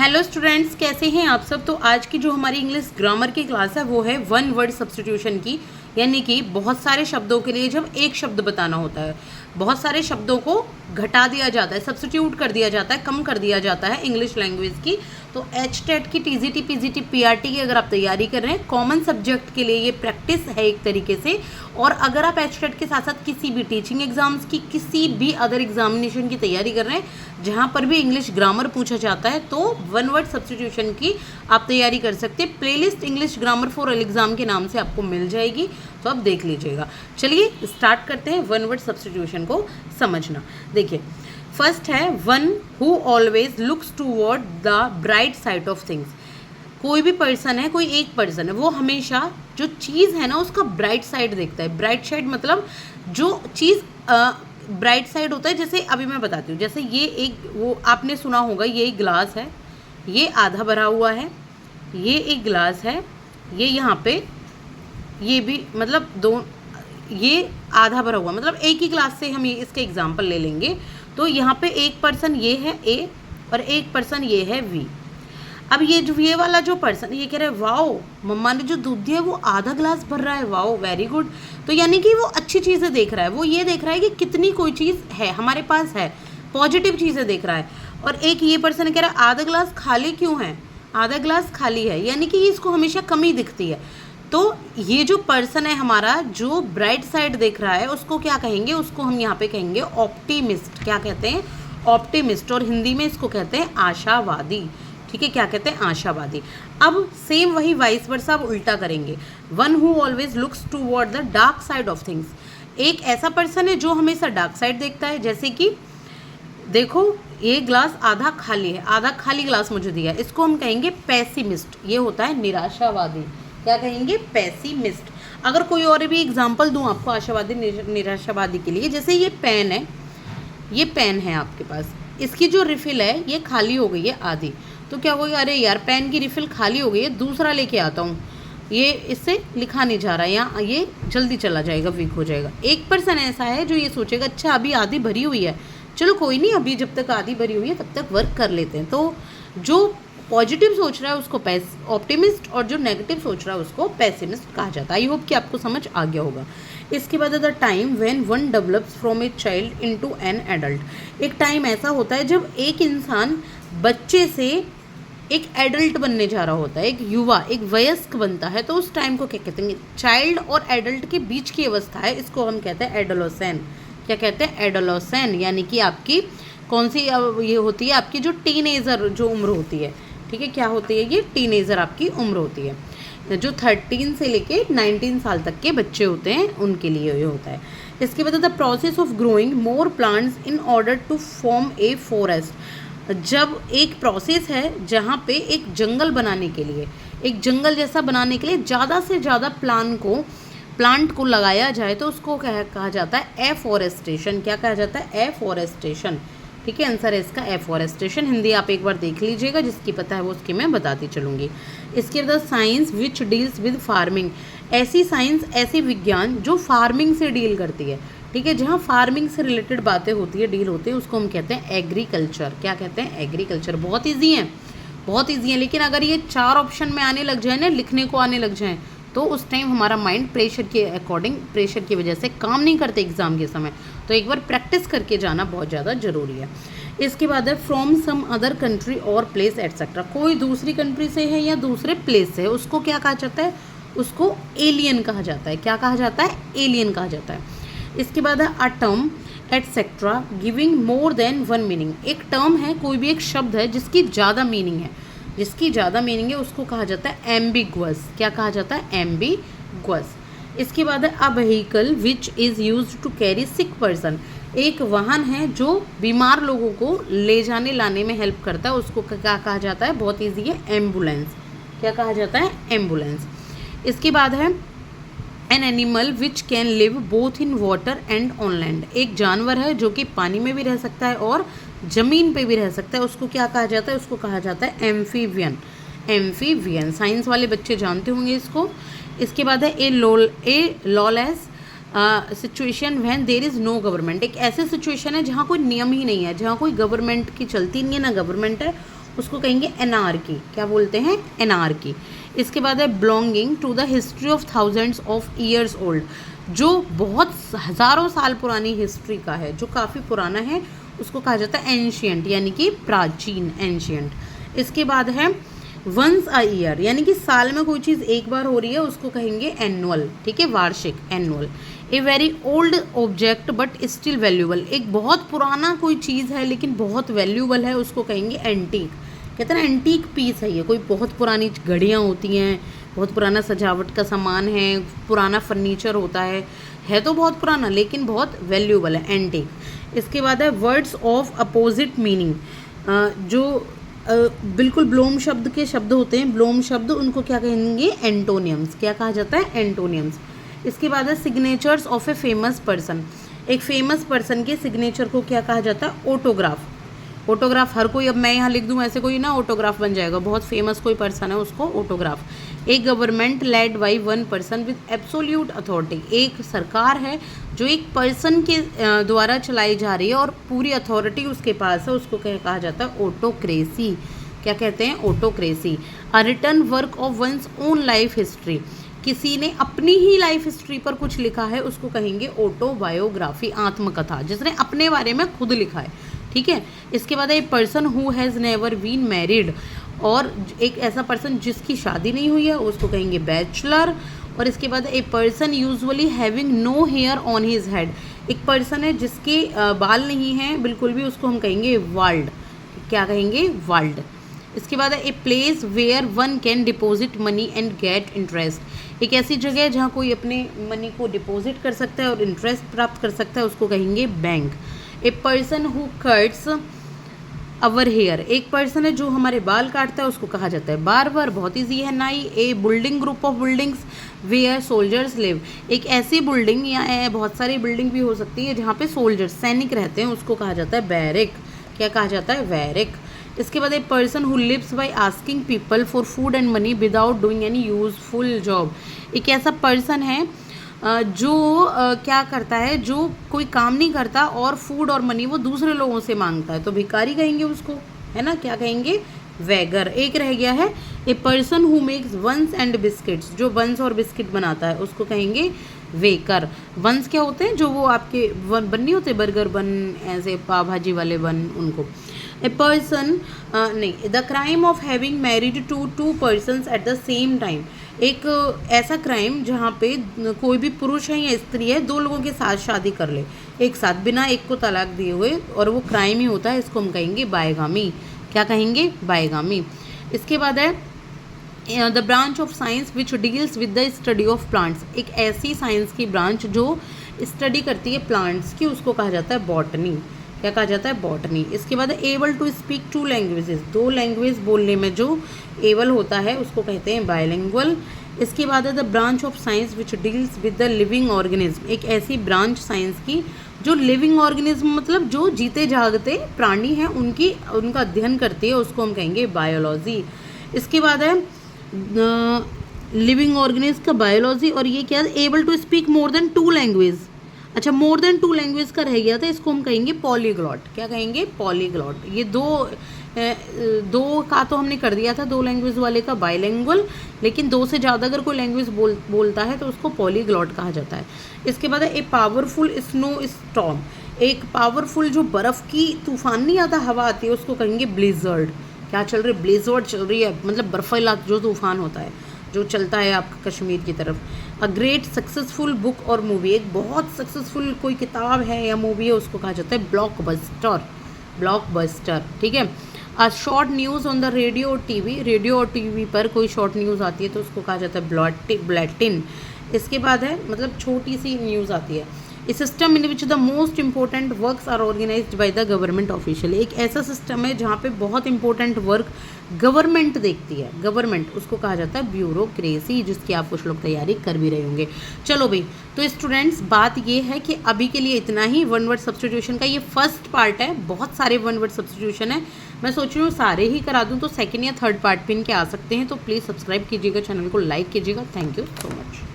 Hello students, कैसे हैं आप सब। तो आज की जो हमारी इंग्लिश ग्रामर की क्लास है वो है वन वर्ड सब्स्टिट्यूशन की, यानी कि बहुत सारे शब्दों के लिए जब एक शब्द बताना होता है, बहुत सारे शब्दों को घटा दिया जाता है, सब्स्टिट्यूट कर दिया जाता है, कम कर दिया जाता है इंग्लिश लैंग्वेज की। तो एचटेट की, टीजीटी, पीजीटी, पीआरटी की अगर आप तैयारी कर रहे हैं, कॉमन सब्जेक्ट के लिए ये प्रैक्टिस है एक तरीके से। और अगर आप एचटेट के साथ साथ किसी भी टीचिंग एग्जाम्स की, किसी भी अदर एग्जामिनेशन की तैयारी कर रहे हैं जहाँ पर भी इंग्लिश ग्रामर पूछा जाता है, तो वन वर्ड सब्स्टिट्यूशन की आप तैयारी कर सकते हैं। Playlist English grammar for all exam के नाम से आपको मिल जाएगी, तो आप देख लीजिएगा। चलिए स्टार्ट करते हैं वन वर्ड सब्स्टिट्यूशन को समझना। देखिए, फर्स्ट है one who always looks toward the bright side of things. कोई भी पर्सन है, कोई एक पर्सन है, वो हमेशा जो चीज़ है ना उसका ब्राइट साइड देखता है। ब्राइट साइड मतलब जो चीज़ ब्राइट साइड होता है। जैसे अभी मैं बताती हूँ, जैसे ये एक, वो आपने सुना होगा, ये एक गिलास है, ये आधा भरा हुआ है, ये एक गिलास है, ये यहाँ पे, ये भी मतलब दो, ये आधा भरा हुआ, मतलब एक ही गिलास से हम ये इसके एग्जाम्पल ले लेंगे। तो यहाँ पे एक पर्सन ये है ए और एक पर्सन ये है वी। अब ये वाला जो पर्सन, ये कह रहा है वाओ मम्मा ने जो दूध दिया है वो आधा ग्लास भर रहा है, वाओ वेरी गुड। तो यानी कि वो अच्छी चीज़ें देख रहा है, वो ये देख रहा है कि कितनी कोई चीज़ है हमारे पास है, पॉजिटिव चीज़ें देख रहा है। और एक ये पर्सन कह रहा है आधा ग्लास खाली क्यों है, आधा ग्लास खाली है, यानी कि इसको हमेशा कमी दिखती है। तो ये जो पर्सन है हमारा, जो ब्राइट साइड देख रहा है, उसको क्या कहेंगे, उसको हम यहाँ पे कहेंगे ऑप्टिमिस्ट। क्या कहते हैं? ऑप्टिमिस्ट। और हिंदी में इसको कहते हैं आशावादी। ठीक है, क्या कहते हैं? आशावादी। अब सेम वही वाइस वर्सा, अब उल्टा करेंगे। One who always looks toward the dark side of things. एक ऐसा पर्सन है जो हमेशा डार्क साइड देखता है। जैसे कि देखो, ये ग्लास आधा खाली है, आधा खाली ग्लास मुझे दिया है, इसको हम कहेंगे पेसिमिस्ट। ये होता है निराशावादी। क्या कहेंगे? पेसिमिस्ट। अगर कोई और भी एग्जाम्पल दूं आपको आशावादी निराशावादी के लिए, जैसे ये पेन है, ये पेन है आपके पास, इसकी जो रिफिल है ये खाली हो गई है आधी। तो क्या होगा, अरे यार पेन की रिफिल खाली हो गई है, दूसरा लेके आता हूँ, ये इससे लिखा नहीं जा रहा है, या ये जल्दी चला जाएगा, वीक हो जाएगा। एक पर्सन ऐसा है जो ये सोचेगा अच्छा अभी आधी भरी हुई है, चलो कोई नहीं, अभी जब तक आधी भरी हुई है तब तक वर्क कर लेते हैं। तो जो पॉजिटिव सोच रहा है उसको ऑप्टिमिस्ट, और जो नेगेटिव सोच रहा है उसको पेसिमिस्ट कहा जाता है। आई होप कि आपको समझ आ गया होगा। इसके बाद the time when one develops from a child into an adult. एक टाइम ऐसा होता है जब एक इंसान बच्चे से एक एडल्ट बनने जा रहा होता है, एक युवा, एक वयस्क बनता है। तो उस टाइम को क्या कहते हैं? चाइल्ड और एडल्ट के बीच की अवस्था है, इसको हम कहते हैं एडोलेसेंस। क्या कहते हैं? एडोलेसेंस। यानी कि आपकी कौन सी ये होती है, आपकी जो टीनेजर जो उम्र होती है। ठीक है, क्या होती है? ये टीनेजर आपकी उम्र होती है। जो 13 से लेके 19 साल तक के बच्चे होते हैं उनके लिए ये होता है। इसके बाद the process of growing more plants in order to form a forest. जब एक प्रोसेस है जहाँ पे एक जंगल बनाने के लिए, एक जंगल जैसा बनाने के लिए ज़्यादा से ज़्यादा प्लांट को लगाया जाए, तो उसको कहा जाता है एफॉरेस्टेशन। क्या कहा जाता है? एफॉरेस्टेशन। ठीक है, आंसर है इसका एफॉरेस्टेशन। हिंदी आप एक बार देख लीजिएगा, जिसकी पता है वो उसकी मैं बताती चलूँगी। इसके बाद science which deals with farming. ऐसी साइंस, ऐसी विज्ञान जो फार्मिंग से डील करती है। ठीक है, जहाँ फार्मिंग से रिलेटेड बातें होती है, डील होती है, उसको हम कहते हैं एग्रीकल्चर। क्या कहते हैं? एग्रीकल्चर। बहुत ईजी है, बहुत ईजी है। लेकिन अगर ये 4 ऑप्शन में आने लग जाए ना, लिखने को आने लग जाए, तो उस टाइम हमारा माइंड प्रेशर के अकॉर्डिंग, प्रेशर की वजह से काम नहीं करते एग्ज़ाम के समय। तो एक बार प्रैक्टिस करके जाना बहुत ज़्यादा ज़रूरी है। इसके बाद है फ्रॉम सम अदर कंट्री और प्लेस एटसेट्रा। कोई दूसरी कंट्री से है या दूसरे प्लेस से है, उसको क्या कहा जाता है? उसको एलियन कहा जाता है। क्या कहा जाता है? एलियन कहा जाता है। इसके बाद है a term etcetera giving more than one meaning. एक टर्म है, कोई भी एक शब्द है जिसकी ज़्यादा मीनिंग है, जिसकी ज़्यादा मीनिंग है, उसको कहा जाता है एम्बिगुअस। क्या कहा जाता है? एम्बिगुअस। इसके बाद है a vehicle which is used to carry sick person. एक वाहन है जो बीमार लोगों को ले जाने लाने में हेल्प करता है, उसको क्या कहा जाता है? बहुत ईजी है, एम्बुलेंस। क्या कहा जाता है? एम्बुलेंस। इसके बाद है an animal which can live both in water and on land. एक जानवर है जो कि पानी में भी रह सकता है और ज़मीन पे भी रह सकता है, उसको क्या कहा जाता है? उसको कहा जाता है एम्फीबियन। एम्फीबियन, साइंस वाले बच्चे जानते होंगे इसको। इसके बाद है a lawless situation when there is no government. एक ऐसी सिचुएशन है जहाँ कोई नियम ही नहीं है, जहाँ कोई गवर्नमेंट की चलती नहीं है, ना गवर्नमेंट है उसको कहेंगे एनार्की। क्या बोलते हैं? एनार्की। इसके बाद है belonging to the history of thousands of years old, जो बहुत हज़ारों साल पुरानी हिस्ट्री का है, जो काफ़ी पुराना है, उसको कहा जाता है एंशियंट, यानी कि प्राचीन, एंशियंट। इसके बाद है वंस अ ईयर, यानी कि साल में कोई चीज़ एक बार हो रही है, उसको कहेंगे एनुअल, ठीक है, वार्षिक, annual. A very old object but still valuable, एक बहुत पुराना कोई चीज़ है लेकिन बहुत वैल्यूबल है, उसको कहेंगे एंटीक। कहते हैं ना एंटीक पीस है ये, कोई बहुत पुरानी घड़ियाँ होती हैं, बहुत पुराना सजावट का सामान है, पुराना फर्नीचर होता है तो बहुत पुराना लेकिन बहुत वैल्यूबल है, एंटीक। इसके बाद है वर्ड्स ऑफ अपोजिट मीनिंग, जो बिल्कुल ब्लोम शब्द के शब्द होते हैं, ब्लोम शब्द, उनको क्या कहेंगे? एंटोनियम्स। क्या कहा जाता है? एंटोनियम्स। इसके बाद है signatures of a famous person, एक फेमस पर्सन के सिग्नेचर को क्या कहा जाता है? ऑटोग्राफ। ऑटोग्राफ हर कोई, अब मैं यहाँ लिख दूँ ऐसे कोई ना ऑटोग्राफ बन जाएगा, बहुत फेमस कोई पर्सन है उसको ऑटोग्राफ। एक government led by one person with absolute authority, एक सरकार है जो एक पर्सन के द्वारा चलाई जा रही है और पूरी अथॉरिटी उसके पास है, उसको क्या कहा जाता है? ऑटोक्रेसी। क्या कहते हैं? Autocracy. A written work of one's own life history, किसी ने अपनी ही लाइफ हिस्ट्री पर कुछ लिखा है, उसको कहेंगे ऑटोबायोग्राफी, आत्मकथा, जिसने अपने बारे में खुद लिखा है, ठीक है। इसके बाद a person who has never been married, और एक ऐसा पर्सन जिसकी शादी नहीं हुई है, उसको कहेंगे बैचलर। और इसके बाद a person usually having no hair on his head, एक पर्सन है जिसके बाल नहीं हैं बिल्कुल भी, उसको हम कहेंगे वाल्ड। क्या कहेंगे? वाल्ड। इसके बाद है a place where one can deposit money and get interest, एक ऐसी जगह है जहाँ कोई अपने मनी को डिपॉजिट कर सकता है और इंटरेस्ट प्राप्त कर सकता है, उसको कहेंगे bank. A person who cuts our hair, एक पर्सन है जो हमारे बाल काटता है, उसको कहा जाता है बार्बर। बहुत ईजी है। नाई। A building group of buildings where soldiers live, एक ऐसी बिल्डिंग या बहुत सारी बिल्डिंग भी हो सकती है जहाँ पे सोल्जर्स, सैनिक रहते हैं, उसको कहा जाता है बैरिक। क्या कहा जाता है? बैरिक। इसके बाद a person who lives by asking people for food and money without doing any useful job, एक ऐसा पर्सन है जो क्या करता है, जो कोई काम नहीं करता और फूड और मनी वो दूसरे लोगों से मांगता है, तो भिखारी कहेंगे उसको, है ना। क्या कहेंगे? वैगर। एक रह गया है a person who makes buns and biscuits, जो बंस और बिस्किट बनाता है, उसको कहेंगे वेकर। वंस क्या होते हैं? जो वो आपके बन नहीं होते, बर्गर बन, ऐसे पाव भाजी वाले बन, उनको। ए पर्सन नहीं, the crime of having married to persons at the same time, एक ऐसा क्राइम जहाँ पे कोई भी पुरुष है या स्त्री है, दो लोगों के साथ शादी कर ले एक साथ बिना एक को तलाक दिए हुए, और वो क्राइम ही होता है, इसको हम कहेंगे बायगामी। क्या कहेंगे? बायगामी। इसके बाद है the branch of science which deals with the study of plants, एक ऐसी साइंस की ब्रांच जो स्टडी करती है प्लांट्स की, उसको कहा जाता है बॉटनी। क्या कहा जाता है? बॉटनी। इसके बाद able to speak two languages, दो लैंग्वेज बोलने में जो एबल होता है उसको कहते हैं बायलिंगुअल। इसके बाद है the branch of science which deals with the living organism, एक ऐसी ब्रांच साइंस की जो लिविंग ऑर्गेनिज्म मतलब जो जीते जागते प्राणी हैं उनका अध्ययन करती है, उसको हम कहेंगे बायोलॉजी। इसके बाद है लिविंग ऑर्गेनिज्म का बायोलॉजी, और ये क्या है? Able to speak more than 2 language. अच्छा, मोर देन 2 लैंग्वेज का रह गया था, इसको हम कहेंगे पॉलीग्लॉट। क्या कहेंगे? पॉलीग्लॉट। ये दो का तो हमने कर दिया था, 2 लैंग्वेज वाले का बाइलिंगुअल, लेकिन 2 से ज़्यादा अगर कोई लैंग्वेज बोलता है तो उसको पॉलीग्लॉट कहा जाता है। इसके बाद है ए पावरफुल स्नो स्टॉर्म, एक पावरफुल जो बर्फ़ की तूफान नहीं आता, हवा आती है, उसको कहेंगे ब्लिजर्ड। क्या चल रही है? ब्लिजर्ड चल रही है, मतलब बर्फीला जो तूफान होता है जो चलता है आपका कश्मीर की तरफ। अ ग्रेट सक्सेसफुल बुक और मूवी, एक बहुत सक्सेसफुल कोई किताब है या मूवी है, उसको कहा जाता है ब्लॉकबस्टर। ब्लॉकबस्टर, ठीक है। A short news on the radio और टीवी, रेडियो और टीवी पर कोई शॉर्ट न्यूज़ आती है तो उसको कहा जाता है बुलेटिन। इसके बाद है मतलब छोटी सी न्यूज़ आती है। A system in which the most important works are organized by the government official, एक ऐसा सिस्टम है जहाँ पे बहुत इंपॉर्टेंट वर्क गवर्नमेंट देखती है, गवर्नमेंट, उसको कहा जाता है ब्यूरोक्रेसी, जिसकी आप कुछ लोग तैयारी कर भी रहे होंगे। चलो भाई, तो स्टूडेंट्स बात ये है कि अभी के लिए इतना ही। वन वर्ड सब्स्टिट्यूशन का ये फर्स्ट पार्ट है, बहुत सारे वन वर्ड सब्स्टिट्यूशन है, मैं सोच रही हूँ सारे ही करा दूँ, तो सेकेंड या थर्ड पार्ट पे इनके आ सकते हैं। तो प्लीज़ सब्सक्राइब कीजिएगा, चैनल को लाइक कीजिएगा। Thank you so much.